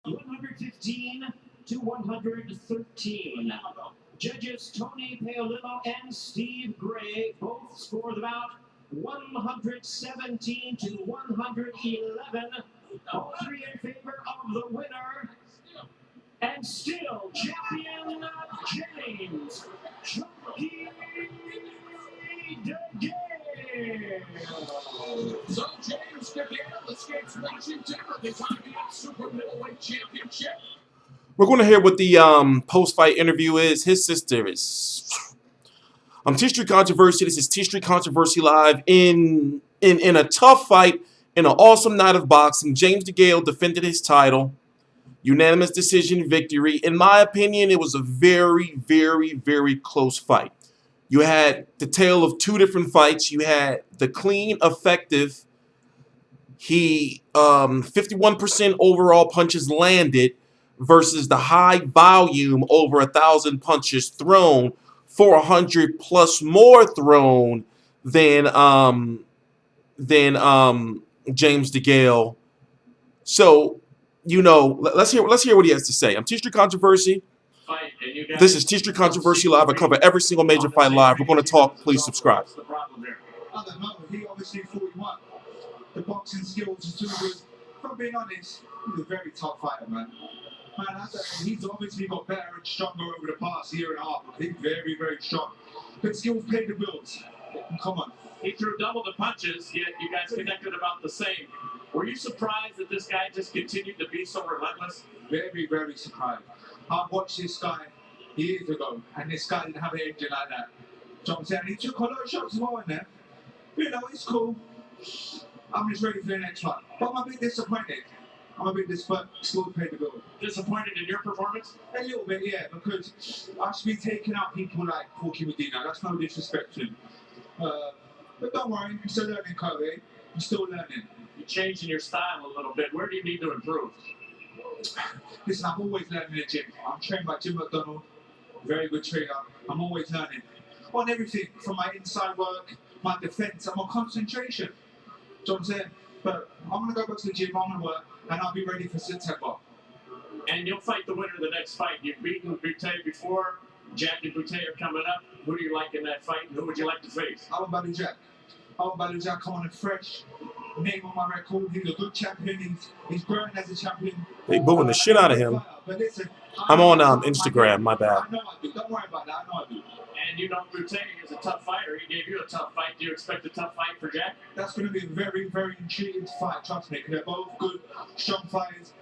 115 to 113. Judges Tony Paolillo and Steve Gray both score the bout 117 to 111. All three in favor of the winner. And still champion James DeGale. So James DeGale escapes Washington with his IBF Super Middleweight Championship. We're going to hear what the post-fight interview is. His sister is... Tea Street Controversy. This is Tea Street Controversy Live. In a tough fight, in an awesome night of boxing, James DeGale defended his title. Unanimous decision victory. In my opinion, it was a very, very, very close fight. You had the tale of two different fights. You had the clean, effective, 51% overall punches landed versus the high volume, over 1,000 punches thrown, 400 plus more thrown than James DeGale. So, you know, let's hear what he has to say. I'm Tea Street Controversy. This is Tea Street Controversy Live. I cover every single major fight live. We're going to talk. Please subscribe. I don't know. He obviously thought he won. The boxing skills is too good. From being honest, he's a very tough fighter, man. He's obviously got better and stronger over the past year and a half. He's very, very strong. But skills pay the bills. Come on. He threw double the punches, yet you guys connected about the same. Were you surprised that this guy just continued to be so relentless? Very, very surprised. I watched this guy years ago, and this guy didn't have an engine like that. So I'm saying, he took a lot of shots as well in there. You know, it's cool. I'm just ready for the next one. But I'm a bit disappointed. I'm a bit disappointed. Still paid the bill. Disappointed in your performance? A little bit, yeah, because I should be taking out people like Rogelio Medina. That's no disrespect to him. But don't worry, you're still learning, Kobe. You're still learning. You're changing your style a little bit. Where do you need to improve? Listen, I'm always learning in the gym. I'm trained by Jim McDonald. Very good trainer. I'm always learning. On everything, from my inside work, my defense, and my concentration. Do you know what I'm saying? But I'm going to go back to the gym, I'm going to work, and I'll be ready for September. And you'll fight the winner of the next fight. You've beaten Bute before. Jack and Bute are coming up. Who do you like in that fight, and who would you like to face? I want Badou Jack. I want Badou Jack come on and fresh. Name on my record. He's a good champion. He's growing as a champion. They booing the shit out of him. But listen, I'm on Instagram, my bad. I know I do. Don't worry about that. I know I do. And you know Bute is a tough fighter. He gave you a tough fight. Do you expect a tough fight for Jack? That's going to be a very, very intriguing fight. Trust me. They're both good, strong fighters.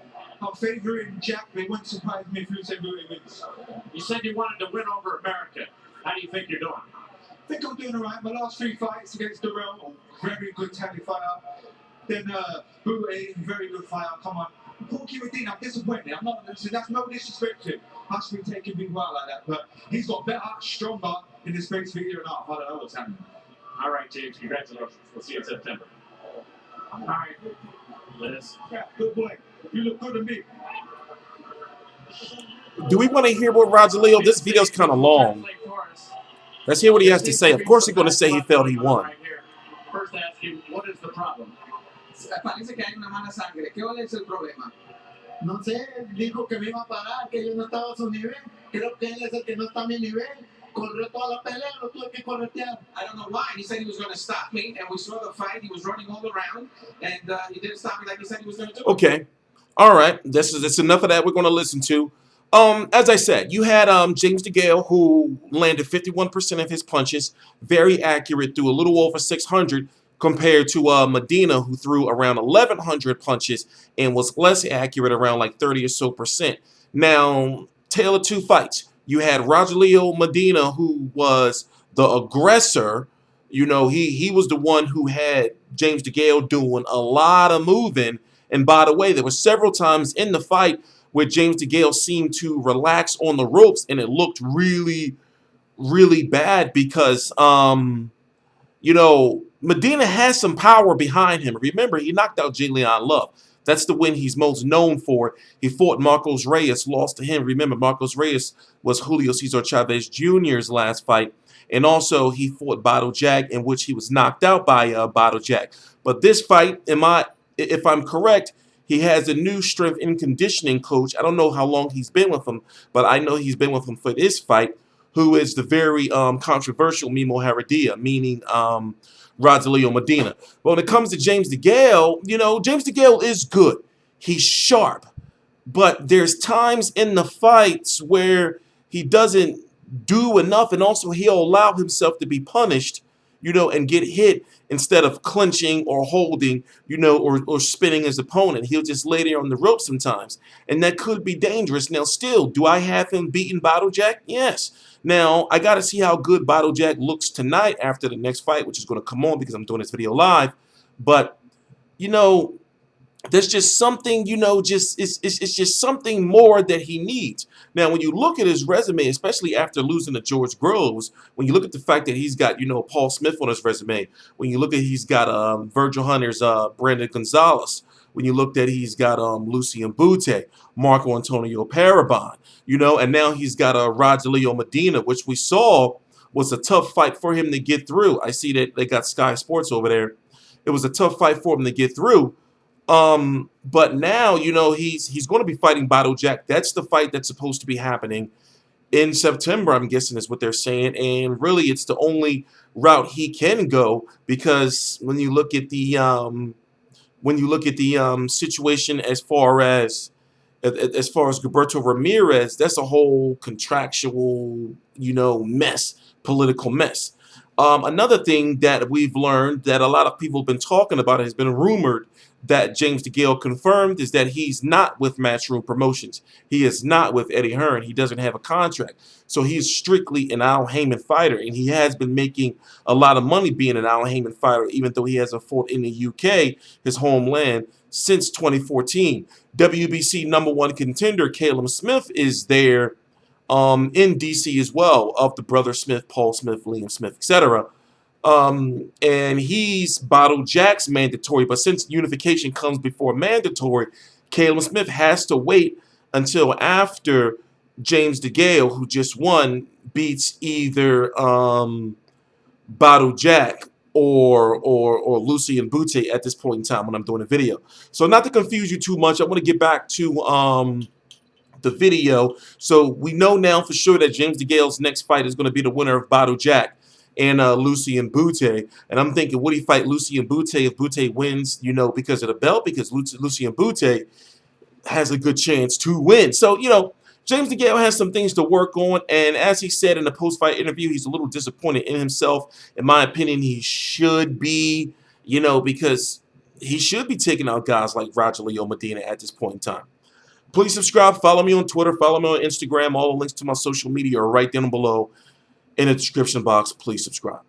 I'm favouring Jack. They wouldn't surprise me if Lucian Bute wins. You said you wanted to win over America. How do you think you're doing? I think I'm doing all right. My last 3 fights against DeGale, very good tally fighter. Then Bute, very good fighter. Come on. Rogelio Medina, I'm disappointed. I'm not. That's no disrespect to him. I should be taking people out like that. But he's got better, stronger in the space for a year and a half. I don't know what's happening. All right, James. Congratulations. We'll see you in September. All right, Liz. Yeah, good boy. You look good to me. Do we want to hear what Rogelio? This video's kind of long. Let's hear what he has to say. Of course he's going to say he felt he won. First ask him, what is the problem? Parece que hay una mala sangre. ¿Cuál es el problema? No sé, dijo que me iba a parar, que yo no estaba a su nivel. Creo que él es el que no está a mi nivel. Corrió toda la pelea, lo tuve que corretear. I don't know why. He said he was going to stop me, and we saw the fight. He was running all around, and he didn't stop me like he said he was going to do. Okay. All right. That's enough of that we're going to listen to. As I said, you had James DeGale, who landed 51% of his punches, very accurate, threw a little over 600, compared to Medina, who threw around 1,100 punches and was less accurate, around like 30 or so percent. Now, tale of two fights. You had Rogelio Medina, who was the aggressor. You know, he was the one who had James DeGale doing a lot of moving. And by the way, there were several times in the fight where James DeGale seemed to relax on the ropes, and it looked really, really bad because, you know, Medina has some power behind him. Remember, he knocked out Julian Love. That's the win he's most known for. He fought Marcos Reyes, lost to him. Remember, Marcos Reyes was Julio Cesar Chavez Jr.'s last fight. And also, he fought Badou Jack, in which he was knocked out by Badou Jack. But this fight, if I'm correct, He has a new strength and conditioning coach. I don't know how long he's been with him, but I know he's been with him for this fight, who is the very controversial Mimo Haradia, meaning Rogelio Medina. But when it comes to James DeGale, you know, James DeGale is good. He's sharp. But there's times in the fights where he doesn't do enough, and also he'll allow himself to be punished, you know, and get hit instead of clinching or holding, you know, or spinning his opponent. He'll just lay there on the rope sometimes, and that could be dangerous. Now, still, do I have him beating Badou Jack? Yes. Now, I got to see how good Badou Jack looks tonight after the next fight, which is going to come on because I'm doing this video live. But, you know, there's just something, you know, it's just something more that he needs. Now, when you look at his resume, especially after losing to George Groves, when you look at the fact that he's got, you know, Paul Smith on his resume, when you look at he's got Virgil Hunter's Brandon Gonzalez, when you look at he's got Lucian Bute, Marco Antonio Parabon, you know, and now he's got Rogelio Medina, which we saw was a tough fight for him to get through. I see that they got Sky Sports over there. It was a tough fight for him to get through. But now, you know, he's going to be fighting Badou Jack. That's the fight that's supposed to be happening in September, I'm guessing is what they're saying. And really, it's the only route he can go, because when you look at the situation as far as Gilberto Ramirez, that's a whole contractual, you know, mess, political mess. Another thing that we've learned that a lot of people have been talking about, has been rumored, that James DeGale confirmed, is that he's not with Matchroom Promotions. He is not with Eddie Hearn. He doesn't have a contract. So he's strictly an Al Heyman fighter, and he has been making a lot of money being an Al Heyman fighter, even though he hasn't fought in the UK, his homeland, since 2014. WBC #1 contender Caleb Smith is there in DC as well, of the brother Smith, Paul Smith, Liam Smith, etc. And he's Badou Jack's mandatory, but since unification comes before mandatory, Caleb Smith has to wait until after James DeGale, who just won, beats either Badou Jack or Lucian Bute at this point in time when I'm doing a video. So not to confuse you too much, I want to get back to the video. So we know now for sure that James DeGale's next fight is going to be the winner of Badou Jack and Lucian Bute. And I'm thinking, would he fight Lucian Bute if Bute wins, you know, because of the belt? Because Lucian Bute has a good chance to win. So, you know, James DeGale has some things to work on. And as he said in the post-fight interview, he's a little disappointed in himself. In my opinion, he should be, you know, because he should be taking out guys like Rogelio Medina at this point in time. Please subscribe. Follow me on Twitter. Follow me on Instagram. All the links to my social media are right down below in the description box. Please subscribe.